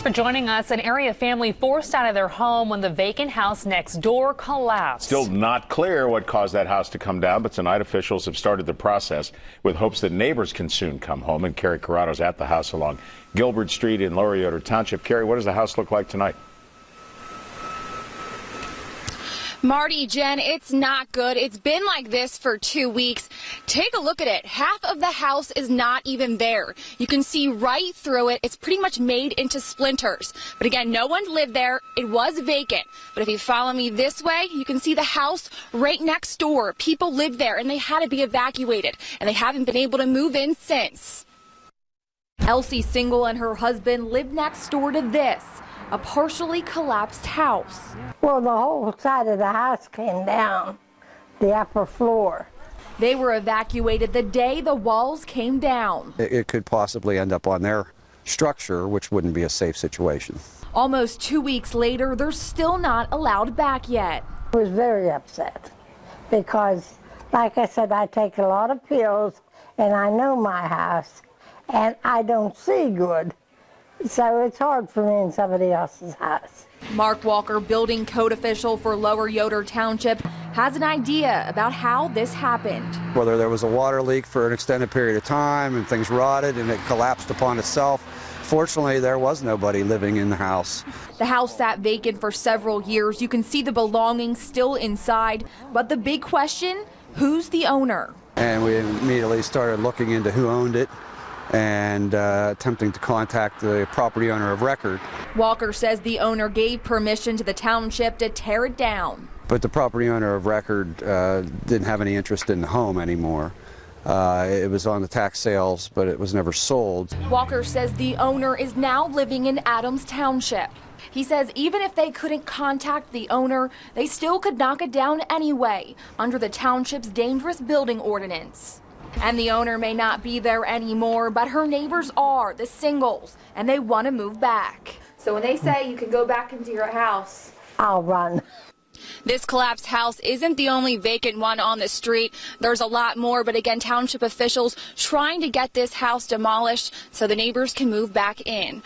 for joining us. An area family forced out of their home when the vacant house next door collapsed. Still not clear what caused that house to come down, but tonight officials have started the process with hopes that neighbors can soon come home. And Carrie Corrado's at the house along Gilbert Street in Lower YODER Township. Carrie, what does the house look like tonight? Marty, Jen, it's not good. It's been like this for 2 weeks. Take a look at it. Half of the house is not even there. You can see right through it. It's pretty much made into splinters. But again, no one lived there. It was vacant. But if you follow me this way, you can see the house right next door. People lived there and they had to be evacuated. And they haven't been able to move in since. Elsie, single, and her husband lived next door to this, a partially collapsed house. Well, the whole side of the house came down, the upper floor. They were evacuated the day the walls came down. It could possibly end up on their structure, which wouldn't be a safe situation. Almost 2 weeks later, they're still not allowed back yet. I was very upset because, like I said, I take a lot of pills and I know my house and I don't see good. So it's hard for me in somebody else's house. Mark Walker, building code official for Lower YODER Township, has an idea about how this happened. Whether there was a water leak for an extended period of time and things rotted and it collapsed upon itself. Fortunately, there was nobody living in the house. The house sat vacant for several years. You can see the belongings still inside. But the big question, who's the owner? And we immediately started looking into who owned it and attempting to contact the property owner of record. Walker says the owner gave permission to the township to tear it down. But the property owner of record didn't have any interest in the home anymore. It was on the tax sales, but it was never sold. Walker says the owner is now living in Adams Township. He says even if they couldn't contact the owner, they still could knock it down anyway under the township's dangerous building ordinance. And the owner may not be there anymore, but her neighbors are, the singles, and they want to move back. So when they say you can go back into your house, I'll run. This collapsed house isn't the only vacant one on the street. There's a lot more, but again, township officials trying to get this house demolished so the neighbors can move back in.